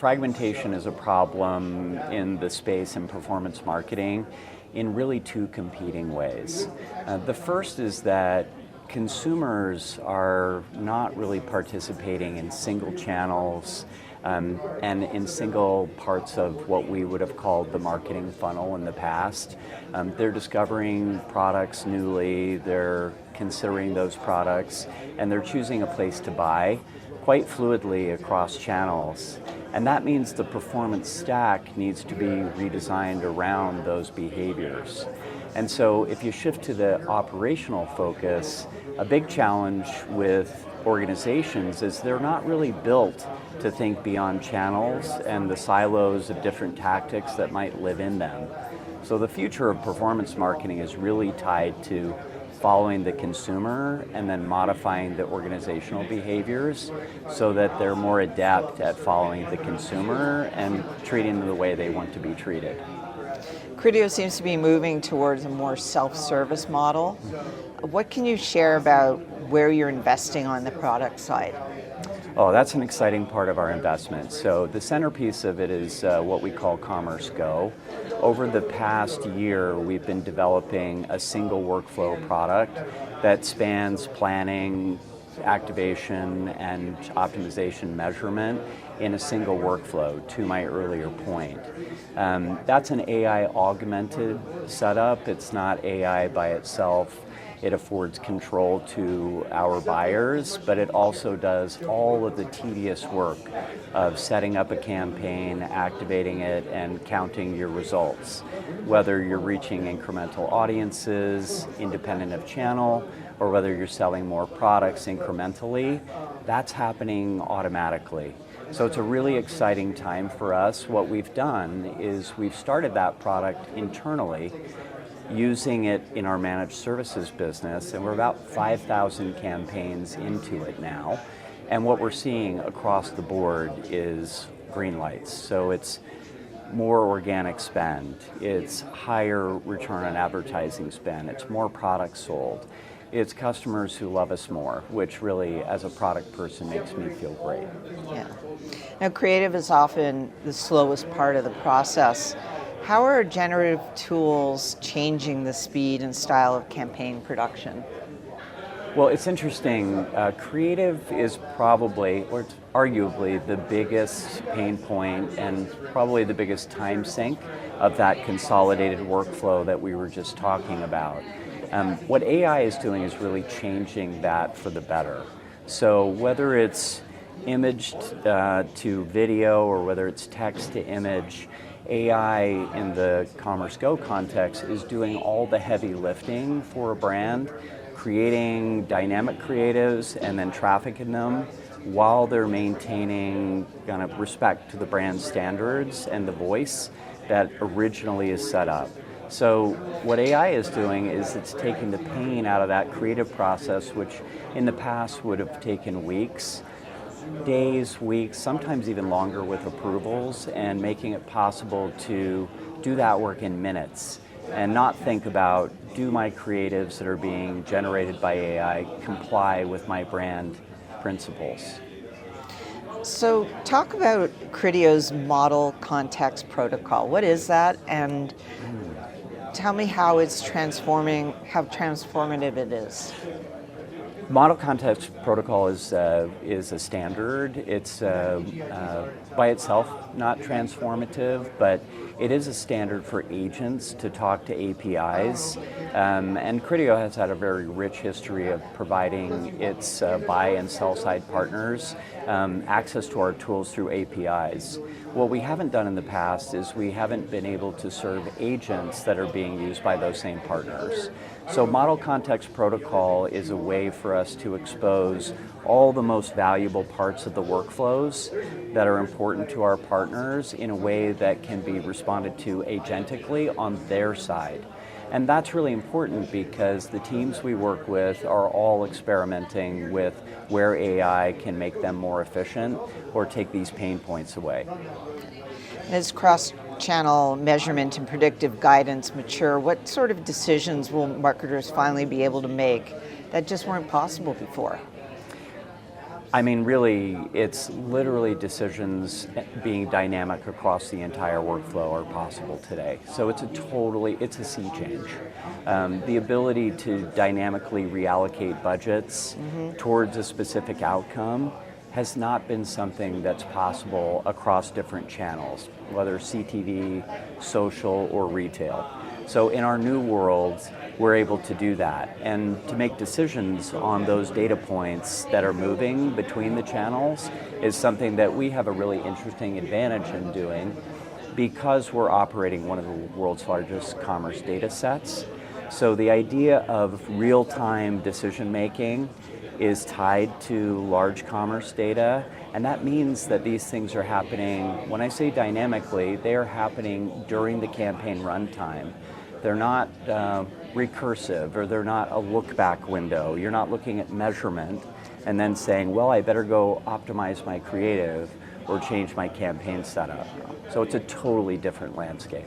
fragmentation is a problem in the space in performance marketing in really two competing ways. The first is that consumers are not really participating in single channels and in single parts of what we would have called the marketing funnel in the past. They're discovering products newly, they're considering those products, and they're choosing a place to buy quite fluidly across channels. And that means the performance stack needs to be redesigned around those behaviors. And so if you shift to the operational focus, a big challenge with organizations is they're not really built to think beyond channels and the silos of different tactics that might live in them. So the future of performance marketing is really tied to following the consumer and then modifying the organizational behaviors so that they're more adept at following the consumer and treating them the way they want to be treated. Criteo seems to be moving towards a more self-service model. What can you share about where you're investing on the product side? Oh, that's an exciting part of our investment. So the centerpiece of it is what we call Commerce Go. Over the past year, we've been developing a single workflow product that spans planning, activation, and optimization measurement in a single workflow, to my earlier point. That's an AI-augmented setup. It's not AI by itself. It affords control to our buyers, but it also does all of the tedious work of setting up a campaign, activating it, and counting your results. Whether you're reaching incremental audiences, independent of channel, or whether you're selling more products incrementally, that's happening automatically. So it's a really exciting time for us. What we've done is we've started that product internally, using it in our managed services business, and we're about 5,000 campaigns into it now. And what we're seeing across the board is green lights. So it's more organic spend, it's higher return on advertising spend, it's more products sold. It's customers who love us more, which really, as a product person, makes me feel great. Yeah. Now, creative is often the slowest part of the process. How are generative tools changing the speed and style of campaign production? Well, it's interesting. Creative is probably, or it's arguably, the biggest pain point and probably the biggest time sink of that consolidated workflow that we were just talking about. What AI is doing is really changing that for the better. So whether it's image to video or whether it's text to image, AI in the Commerce Go context is doing all the heavy lifting for a brand, creating dynamic creatives and then trafficking them while they're maintaining kind of respect to the brand standards and the voice that originally is set up. So what AI is doing is it's taking the pain out of that creative process, which in the past would have taken weeks, days, weeks, sometimes even longer with approvals, and making it possible to do that work in minutes and not think about, do my creatives that are being generated by AI comply with my brand principles? So talk about Criteo's model context protocol. What is that? And tell me how it's transforming, how transformative it is. Model context protocol is a standard. It's by itself not transformative, but it is a standard for agents to talk to APIs. And Criteo has had a very rich history of providing its buy and sell side partners access to our tools through APIs. What we haven't done in the past is we haven't been able to serve agents that are being used by those same partners. So Model Context Protocol is a way for us to expose all the most valuable parts of the workflows that are important to our partners in a way that can be responded to agentically on their side. And that's really important because the teams we work with are all experimenting with where AI can make them more efficient or take these pain points away. As cross-channel measurement and predictive guidance mature, what sort of decisions will marketers finally be able to make that just weren't possible before? I mean, really, it's literally decisions being dynamic across the entire workflow are possible today. So it's a sea change. The ability to dynamically reallocate budgets towards a specific outcome has not been something that's possible across different channels, whether CTV, social, or retail. So in our new world, we're able to do that and to make decisions on those data points that are moving between the channels is something that we have a really interesting advantage in doing because we're operating one of the world's largest commerce data sets. So the idea of real-time decision making is tied to large commerce data, and that means that these things are happening, when I say dynamically, they are happening during the campaign runtime. They're not recursive, or they're not a look-back window. You're not looking at measurement and then saying, well, I better go optimize my creative or change my campaign setup. So it's a totally different landscape.